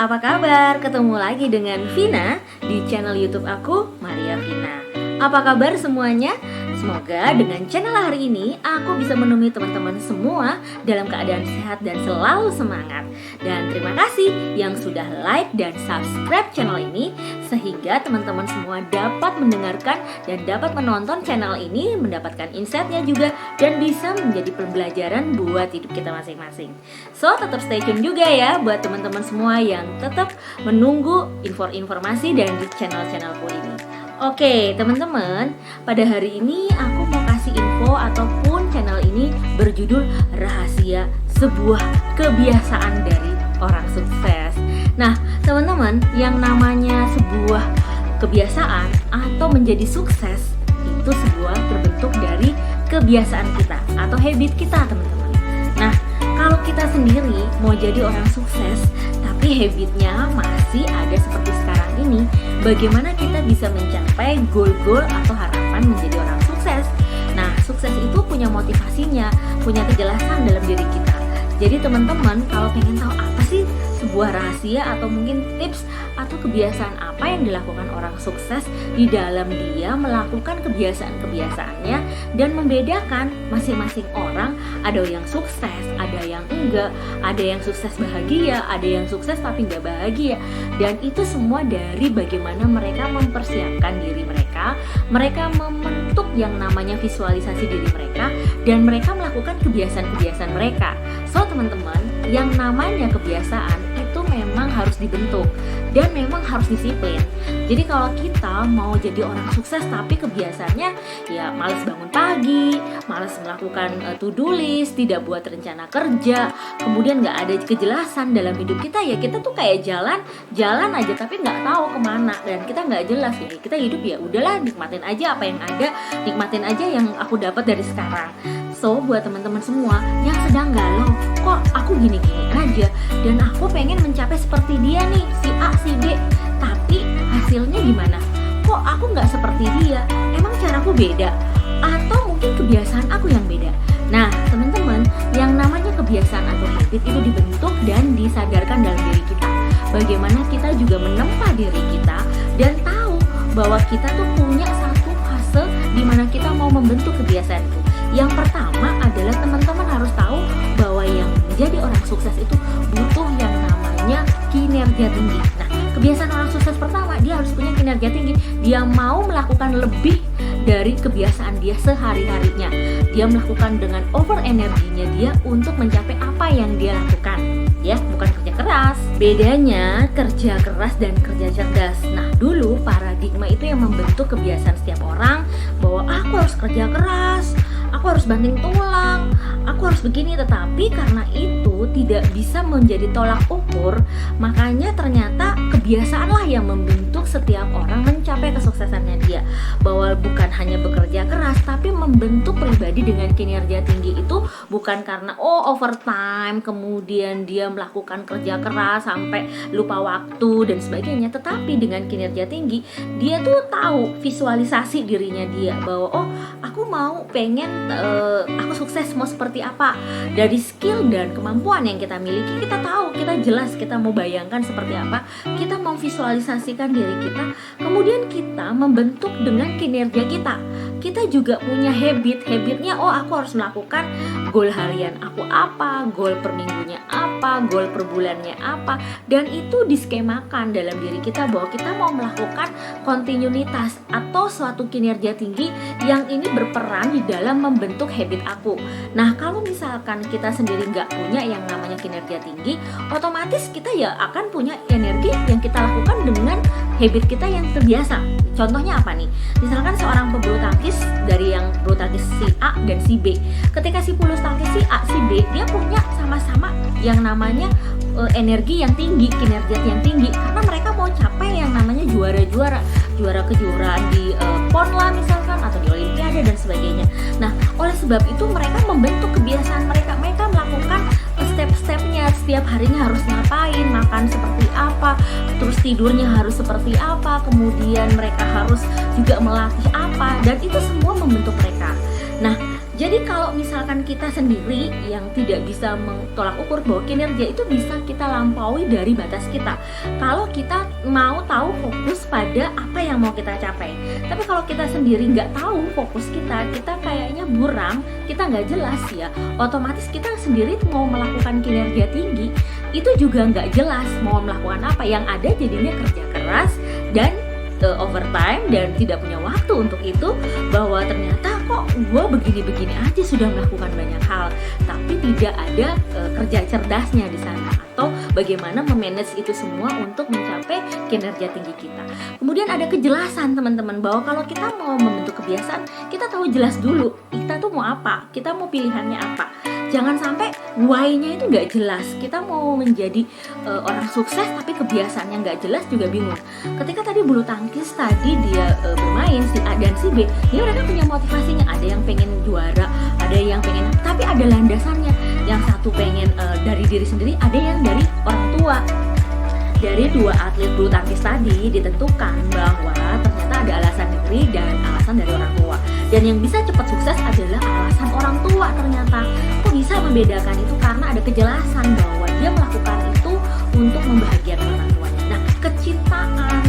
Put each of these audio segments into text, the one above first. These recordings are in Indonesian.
Apa kabar? Ketemu lagi dengan Vina di channel YouTube aku, Maria Vina. Apa kabar semuanya? Semoga dengan channel hari ini aku bisa menemui teman-teman semua dalam keadaan sehat dan selalu semangat. Dan terima kasih yang sudah like dan subscribe channel ini, sehingga teman-teman semua dapat mendengarkan dan dapat menonton channel ini, mendapatkan insight-nya juga, dan bisa menjadi pembelajaran buat hidup kita masing-masing. So, tetap stay tune juga ya buat teman-teman semua yang tetap menunggu informasi dari channel-channelku ini. Oke teman-teman, pada hari ini aku mau kasih info ataupun channel ini berjudul Rahasia Sebuah Kebiasaan dari Orang Sukses. Nah teman-teman, yang namanya sebuah kebiasaan atau menjadi sukses itu sebuah terbentuk dari kebiasaan kita atau habit kita teman-teman. Nah kalau kita sendiri mau jadi orang sukses tapi habitnya masih ada seperti sekarang ini, bagaimana kita bisa mencapai goal-goal atau harapan menjadi orang sukses? Nah, sukses itu punya motivasinya, punya kejelasan dalam diri kita. Jadi teman-teman, kalau pengen tahu apa sih sebuah rahasia atau mungkin tips atau kebiasaan apa yang dilakukan orang sukses di dalam dia melakukan kebiasaan-kebiasaannya dan membedakan masing-masing orang, ada yang sukses, ada yang enggak, ada yang sukses bahagia, ada yang sukses tapi enggak bahagia, dan itu semua dari bagaimana mereka mempersiapkan diri mereka membentuk yang namanya visualisasi diri mereka, dan mereka melakukan kebiasaan-kebiasaan mereka. So teman-teman, yang namanya kebiasaan itu memang harus dibentuk dan memang harus disiplin. Jadi kalau kita mau jadi orang sukses tapi kebiasaannya ya malas bangun pagi, malas melakukan to-do list, tidak buat rencana kerja, kemudian nggak ada kejelasan dalam hidup kita, ya kita tuh kayak jalan aja tapi nggak tahu kemana, dan kita nggak jelas ya kita hidup ya udahlah, nikmatin aja apa yang ada, nikmatin aja yang aku dapat dari sekarang. So buat teman-teman semua yang sedang galau, kok aku gini-gini aja dan aku pengen mencapai seperti dia nih, si A, si B, tapi hasilnya gimana? Kok aku nggak seperti dia? Emang caraku beda? Atau mungkin kebiasaan aku yang beda? Nah teman-teman, yang namanya kebiasaan atau habit itu dibentuk dan disadarkan dalam diri kita. Bagaimana kita juga menempa diri kita dan tahu bahwa kita tuh punya satu fase di mana kita mau membentuk kebiasaan itu. Yang pertama adalah teman-teman harus tahu bahwa yang menjadi orang sukses itu butuh yang namanya kinerja tinggi. Nah, kebiasaan orang sukses pertama, dia harus punya kinerja tinggi. Dia mau melakukan lebih dari kebiasaan dia sehari-harinya. Dia melakukan dengan over energinya dia untuk mencapai apa yang dia lakukan. Ya, bukan kerja keras. Bedanya kerja keras dan kerja cerdas. Nah, dulu paradigma itu yang membentuk kebiasaan setiap orang bahwa aku harus kerja keras, aku harus banting tulang, aku harus begini. Tetapi karena itu tidak bisa menjadi tolak ukur, makanya ternyata kebiasaanlah yang membentuk setiap orang mencapai kesuksesannya dia. Bahwa bukan hanya bekerja keras, tapi membentuk pribadi dengan kinerja tinggi itu bukan karena overtime, kemudian dia melakukan kerja keras sampai lupa waktu dan sebagainya. Tetapi dengan kinerja tinggi, dia tuh tahu visualisasi dirinya dia bahwa aku mau pengen aku sukses mau seperti apa. Dari skill dan kemampuan yang kita miliki, kita tahu, kita jelas, kita mau bayangkan seperti apa, kita mau visualisasikan diri kita, kemudian kita membentuk dengan kinerja kita. Kita juga punya habitnya, aku harus melakukan goal harian aku apa, goal per minggunya apa, goal per bulannya apa, dan itu diskemakan dalam diri kita bahwa kita mau melakukan kontinuitas atau suatu kinerja tinggi yang ini berperan di dalam membentuk habit aku. Nah kalau misalkan kita sendiri nggak punya yang namanya kinerja tinggi, otomatis kita ya akan punya energi yang kita lakukan dengan habit kita yang terbiasa. Contohnya apa nih? Misalkan seorang pebulu tangkis, dari yang bulu tangkis si A dan si B. Ketika si bulu tangkis si A, si B, dia punya sama-sama yang namanya energi yang tinggi, kinerja yang tinggi, karena mereka mau capai yang namanya juara kejuaraan di PON lah misalkan, atau di Olimpiade dan sebagainya. Nah, oleh sebab itu mereka membentuk kebiasaan mereka melakukan step-stepnya, setiap harinya harus ngapain, makan seperti apa, terus tidurnya harus seperti apa, kemudian mereka harus juga melatih apa, dan itu semua membentuk mereka. Nah, Jadi kalau misalkan kita sendiri yang tidak bisa tolak ukur bahwa kinerja itu bisa kita lampaui dari batas kita, kalau kita mau tahu fokus pada apa yang mau kita capai. Tapi kalau kita sendiri nggak tahu fokus kita kayaknya buram, kita nggak jelas ya, otomatis kita sendiri mau melakukan kinerja tinggi itu juga nggak jelas mau melakukan apa. Yang ada jadinya kerja keras dan overtime dan tidak punya waktu untuk itu, bahwa ternyata kok gue begini-begini aja sudah melakukan banyak hal, tapi tidak ada kerja cerdasnya di sana, atau bagaimana memanage itu semua untuk mencapai kinerja tinggi kita. Kemudian ada kejelasan teman-teman, bahwa kalau kita mau membentuk kebiasaan, kita tahu jelas dulu kita tuh mau apa, kita mau pilihannya apa. Jangan sampai why-nya itu nggak jelas. Kita mau menjadi orang sukses tapi kebiasaannya nggak jelas juga bingung. Ketika tadi bulu tangkis tadi dia bermain si A dan si B, dia mereka punya motivasinya. Ada yang pengen juara, ada yang pengen, tapi ada landasannya. Yang satu pengen dari diri sendiri, ada yang dari orang tua. Dari dua atlet bulu tangkis tadi ditentukan bahwa ternyata ada alasan negeri dan alasan dari orang tua. Dan yang bisa cepat sukses adalah alasan orang tua ternyata. Kok bisa membedakan itu? Karena ada kejelasan bahwa dia melakukan itu untuk membahagiakan orang tuanya. Nah, kecintaan,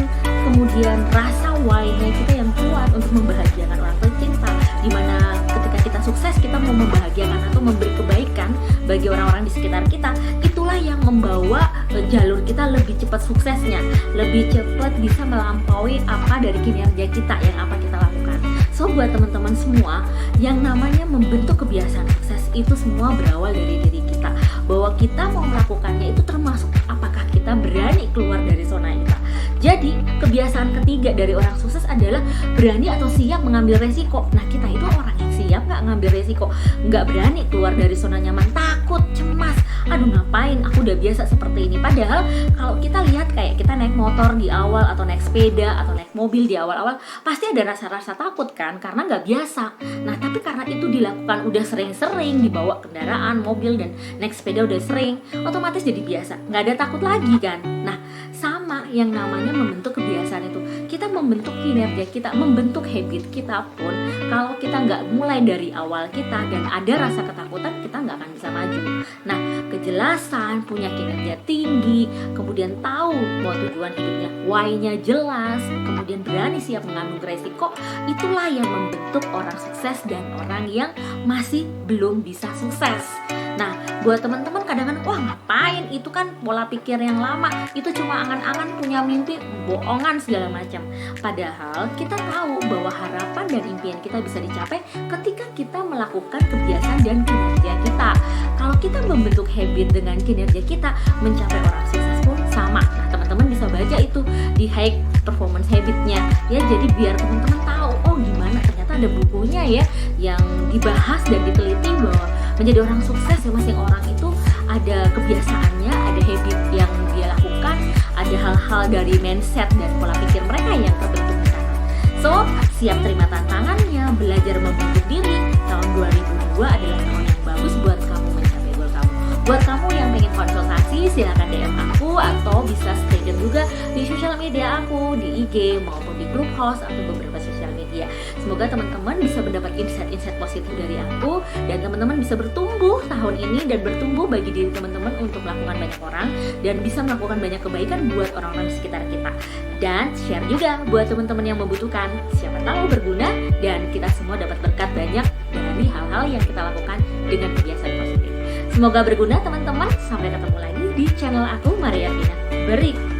kemudian rasa why-nya kita yang kuat untuk membahagiakan orang tercinta, dimana ketika kita sukses kita mau membahagiakan atau memberi kebaikan bagi orang-orang di sekitar kita, itulah yang membawa jalur kita lebih cepat suksesnya, lebih cepat bisa melampaui apa dari kinerja kita yang apa kita lakukan. So buat teman-teman semua, yang namanya membentuk kebiasaan sukses itu semua berawal dari diri kita, bahwa kita mau melakukannya itu termasuk apakah kita berani keluar dari zona kita. Jadi kebiasaan ketiga dari orang sukses adalah berani atau siap mengambil resiko. Nah, kita itu orang yang siap nggak ngambil resiko, nggak berani keluar dari zona nyaman, takut, cemas, aduh ngapain, aku udah biasa seperti ini. Padahal kalau kita lihat kayak kita naik motor di awal, atau naik sepeda, atau naik mobil di awal-awal, pasti ada rasa-rasa takut kan, karena nggak biasa. Nah, tapi karena itu dilakukan udah sering-sering, dibawa kendaraan, mobil, dan naik sepeda udah sering, otomatis jadi biasa, nggak ada takut lagi kan. Nah, sama yang namanya membentuk kebiasaan itu, kita membentuk kinerja kita, membentuk habit kita pun, kalau kita nggak mulai dari awal kita dan ada rasa ketakutan, kita nggak akan bisa maju. Nah, kejelasan, punya kinerja tinggi, kemudian tahu mau tujuan hidupnya, why-nya jelas, kemudian berani siap mengambil resiko, itulah yang membentuk orang sukses dan orang yang masih belum bisa sukses. Nah, buat teman-teman kadang-kadang, wah ngapain, itu kan pola pikir yang lama, itu cuma angan-angan, punya mimpi, bohongan segala macam. Padahal kita tahu bahwa harapan dan impian kita bisa dicapai ketika kita melakukan kebiasaan dan kinerja kita. Kalau kita membentuk habit dengan kinerja kita, mencapai orang sukses pun sama. Nah, teman-teman bisa baca itu di High Performance Habit-nya ya. Jadi biar teman-teman tahu, oh gimana, ternyata ada bukunya ya yang dibahas dan diteliti bahwa menjadi orang sukses ya, masing orang itu ada kebiasaannya, ada habit yang dia lakukan, ada hal-hal dari mindset dan pola pikir mereka yang terbentuk di sana. So, siap terima tantangannya, belajar membentuk diri. Tahun 2002 adalah tahun yang bagus buat kamu mencapai goal kamu. Buat kamu yang pengen konsultasi, silakan DM aku, atau bisa stay tune juga di sosial media aku, di IG maupun di grup host atau beberapa sosial media. Semoga teman-teman bisa mendapat insight-insight positif dari aku, dan teman-teman bisa bertumbuh tahun ini dan bertumbuh bagi diri teman-teman untuk melakukan banyak orang dan bisa melakukan banyak kebaikan buat orang-orang di sekitar kita. Dan share juga buat teman-teman yang membutuhkan, siapa tahu berguna dan kita semua dapat berkat banyak dari hal-hal yang kita lakukan dengan kebiasaan positif. Semoga berguna teman-teman. Sampai ketemu lagi di channel aku, Maria Pina berikutnya.